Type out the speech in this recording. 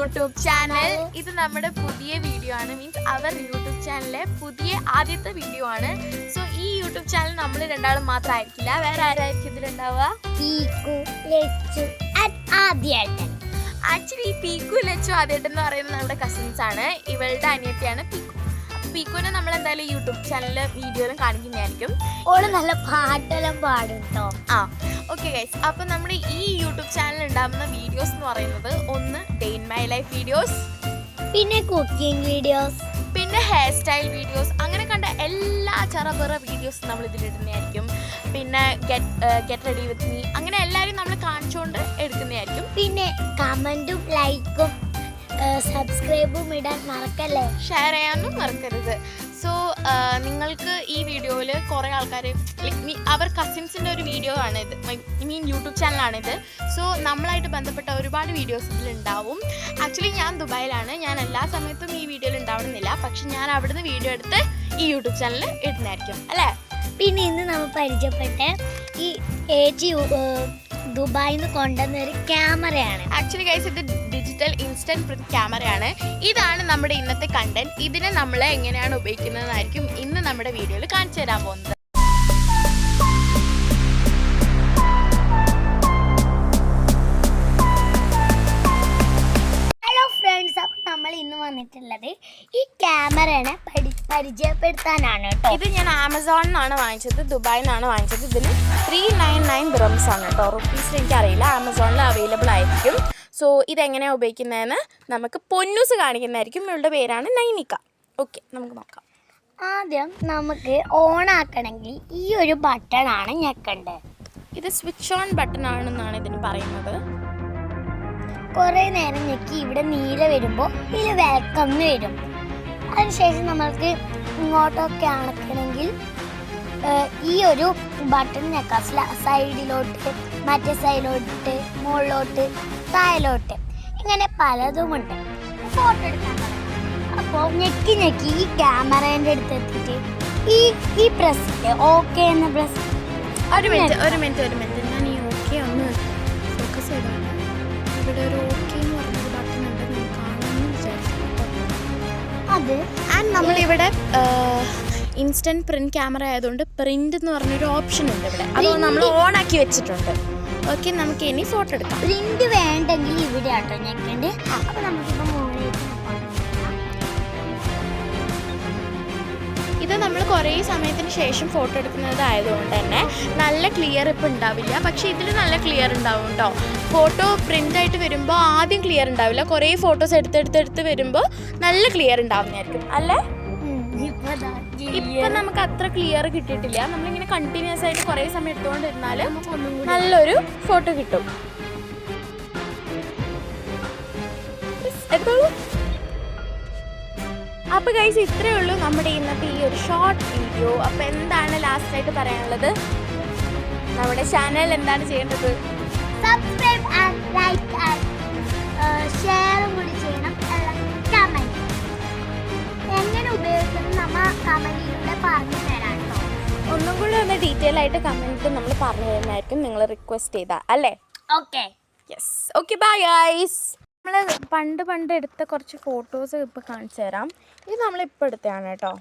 YouTube channel. ഇത് നമ്മുടെ പുതിയ വീഡിയോ ആണ്, മീൻസ് അവർ യൂട്യൂബ് ചാനലിലെ ആദ്യത്തെ വീഡിയോ ആണ്. സോ ഈ യൂട്യൂബ് ചാനൽ നമ്മൾ രണ്ടാളും മാത്രമായിരിക്കില്ല, വേറെ ആരായിരിക്കും ഇതിലുണ്ടാവുക? ആക്ച്വലി പീക്കു ലച്ചു ആദ്യേട്ടൻ എന്ന് പറയുന്നത് നമ്മുടെ കസിൻസ് ആണ്. ഇവളുടെ അനിയത്തിയാണ് പീക്കു. പീക്കുവിനെ നമ്മൾ എന്തായാലും യൂട്യൂബ് ചാനലിൽ വീഡിയോയിലും കാണിക്കുന്നതായിരിക്കും. ഓള് നല്ല പാട്ടെല്ലാം പാടും കേട്ടോ. ഓക്കെ ഗൈസ്, അപ്പം നമ്മുടെ ഈ യൂട്യൂബ് ചാനൽ ഉണ്ടാകുന്ന വീഡിയോസ് എന്ന് പറയുന്നത് ഒന്ന് day in my life videos, പിന്നെ കുക്കിംഗ് വീഡിയോസ്, പിന്നെ ഹെയർ സ്റ്റൈൽ വീഡിയോസ്, അങ്ങനെ കണ്ട എല്ലാ ചെറുപെറ വീഡിയോസ് നമ്മൾ ഇതിലിടുന്നതായിരിക്കും. പിന്നെ ഗെറ്റ് റെഡി വിത്ത് മീ, അങ്ങനെ എല്ലാവരും നമ്മൾ കാണിച്ചുകൊണ്ട് എടുക്കുന്നതായിരിക്കും. പിന്നെ കമൻറ്റും ലൈക്കും സബ്സ്ക്രൈബും ഇടാൻ മറക്കല്ലേ, ഷെയർ ചെയ്യാനും മറക്കരുത്. സോ നിങ്ങൾക്ക് ഈ വീഡിയോയിൽ കുറേ ആൾക്കാർ അവർ കസിൻസിൻ്റെ ഒരു വീഡിയോ ആണിത്, യൂട്യൂബ് ചാനലാണിത്. സോ നമ്മളായിട്ട് ബന്ധപ്പെട്ട ഒരുപാട് വീഡിയോസ് ഇതിലുണ്ടാവും. ആക്ച്വലി ഞാൻ ദുബായിലാണ്, ഞാൻ എല്ലാ സമയത്തും ഈ വീഡിയോയിൽ ഉണ്ടാവണമെന്നില്ല, പക്ഷെ ഞാൻ അവിടുന്ന് വീഡിയോ എടുത്ത് ഈ യൂട്യൂബ് ചാനലിൽ ഇടുന്നതായിരിക്കും അല്ലേ. പിന്നെ ഇന്ന് നമ്മൾ പരിചയപ്പെട്ട ഈ ഏച്ചി ദുബായിൽ നിന്ന് കൊണ്ടുവന്ന ഒരു ക്യാമറയാണ്. ആക്ച്വലി ഗൈസ്, ഇത് ഡിജിറ്റൽ ഇൻസ്റ്റന്റ് പ്രിന്റ് ക്യാമറയാണ്. ഇതാണ് നമ്മുടെ ഇന്നത്തെ കണ്ടന്റ്. ഇതിനെ നമ്മൾ എങ്ങനെയാണ് ഉപയോഗിക്കുന്നതെന്നായിരിക്കും ഇന്ന് നമ്മുടെ വീഡിയോയിൽ കാണിച്ചു തരാൻ പോകുന്നത്. ഹലോ ഫ്രണ്ട്സ്, അപ്പം നമ്മൾ ഇന്ന് വന്നിട്ടുള്ളത് ഈ ക്യാമറനെ പരിചയപ്പെടുത്താനാണ് കേട്ടോ. ഇത് ഞാൻ ആമസോണിൽ നിന്നാണ് വാങ്ങിച്ചത്, ദുബായിൽ നിന്നാണ് വാങ്ങിച്ചത്. ഇതിന് 399 ദിറംസ് ആണ് കേട്ടോ. റുപ്പീസിൽ എനിക്കറിയില്ല, ആമസോണിൽ അവൈലബിൾ ആയിരിക്കും. സോ ഇതെങ്ങനെയാണ് ഉപയോഗിക്കുന്നതെന്ന് നമുക്ക് പൊന്നൂസ് കാണിക്കുന്നതായിരിക്കും. ഇവളുടെ പേരാണ് നൈനിക. ഓക്കെ, നമുക്ക് നോക്കാം. ആദ്യം നമുക്ക് ഓൺ ആക്കണമെങ്കിൽ ഈ ഒരു ബട്ടണാണ് ഞെക്കേണ്ടത്. ഇത് സ്വിച്ച് ഓൺ ബട്ടൺ ആണെന്നാണ് ഇതിന് പറയുന്നത്. കുറേ നേരം ഞെക്കി ഇവിടെ നീല വരുമ്പോൾ ഇതിൽ വെൽക്കം വരും. അതിനുശേഷം നമ്മൾക്ക് ഇങ്ങോട്ടൊക്കെ അണക്കണമെങ്കിൽ ഈ ഒരു ബട്ടൺ ഞെക്കാം. സൈഡിലോട്ട്, മറ്റേ സൈഡിലോട്ട്, മുകളിലോട്ട്, താഴോട്ട്, ഇങ്ങനെ പലതുമുണ്ട്. ഫോട്ടോ എടുക്കാൻ അപ്പോൾ ഞെക്കി ഈ ക്യാമറേൻ്റെ അടുത്ത് എത്തിയിട്ട് ഈ പ്രസ്സിൽ ഓക്കെ എന്ന പ്രസ്. ഒരു മിനിറ്റ് ഞാൻ ഈ ഓക്കെ ഒന്ന് ഫോക്കസ് ചെയ്തോളാം. ഇവിടെ ഒരു ഓക്കെ എന്ന് പറഞ്ഞൊരു ബട്ടൺ ഉണ്ട്, നിങ്ങൾ കാണുമെന്ന് വിചാരിച്ചു. അത് നമ്മളിവിടെ ഇൻസ്റ്റന്റ് പ്രിന്റ് ക്യാമറ ആയതുകൊണ്ട് പ്രിന്റ് എന്ന് പറഞ്ഞൊരു ഓപ്ഷൻ ഉണ്ട് ഇവിടെ, അത് നമ്മൾ ഓൺ ആക്കി വെച്ചിട്ടുണ്ട്. ഓക്കെ, നമുക്ക് ഇനി ഫോട്ടോ എടുക്കാം. പ്രിന്റ് വേണ്ടെങ്കിൽ ഇവിടെ ആട്ടോ ഞെക്കണ്ട്. അപ്പൊ നമുക്കിപ്പോ ഇത് നമ്മൾ കുറേ സമയത്തിന് ശേഷം ഫോട്ടോ എടുക്കുന്നതായതുകൊണ്ട് തന്നെ നല്ല ക്ലിയർ ഇപ്പം ഉണ്ടാവില്ല, പക്ഷേ ഇതിൽ നല്ല ക്ലിയർ ഉണ്ടാവും കേട്ടോ. ഫോട്ടോ പ്രിൻ്റ് ആയിട്ട് വരുമ്പോൾ ആദ്യം ക്ലിയർ ഉണ്ടാവില്ല, കുറേ ഫോട്ടോസ് എടുത്തെടുത്ത് വരുമ്പോൾ നല്ല ക്ലിയർ ഉണ്ടാവുന്നതായിരിക്കും അല്ലേ. ഇപ്പം നമുക്ക് അത്ര ക്ലിയർ കിട്ടിയിട്ടില്ല. നമ്മളിങ്ങനെ കണ്ടിന്യൂസ് ആയിട്ട് കുറേ സമയം എടുത്തുകൊണ്ടിരുന്നാൽ നല്ലൊരു ഫോട്ടോ കിട്ടും. എടുത്തോളൂ. അപ്പോൾ ഗൈസ്, ഇത്രയേ ഉള്ളൂ നമ്മുടെ ഇന്നത്തെ ഈ ഒരു ഷോർട്ട് വീഡിയോ. അപ്പോൾ എന്താണ് ലാസ്റ്റായിട്ട് പറയാനുള്ളത്? നമ്മുടെ ചാനൽ എന്താണ് ചെയ്യേണ്ടത്? സബ്സ്ക്രൈബ് ആൻഡ് ലൈക്ക് ആൻഡ് ഷെയറും കൂടി ചെയ്യണം. കമൻറ്റ് എങ്ങനെ ഉപയോഗിക്കുന്നത് നമ്മൾ കമൻറ്റിലൂടെ പറഞ്ഞു തരാം കേട്ടോ. ഒന്നും കൂടി ഒന്ന് ഡീറ്റെയിൽ ആയിട്ട് കമൻറ്റ് നമ്മൾ പറഞ്ഞു തരുന്നതായിരിക്കും, നിങ്ങൾ റിക്വസ്റ്റ് ചെയ്താൽ അല്ലേ. Okay, yes. Okay, bye guys. നമ്മൾ പണ്ട് എടുത്ത കുറച്ച് ഫോട്ടോസ് ഇപ്പോൾ കാണിച്ചു തരാം. ഇത് നമ്മളിപ്പോൾ എടുത്തതാണ് കേട്ടോ.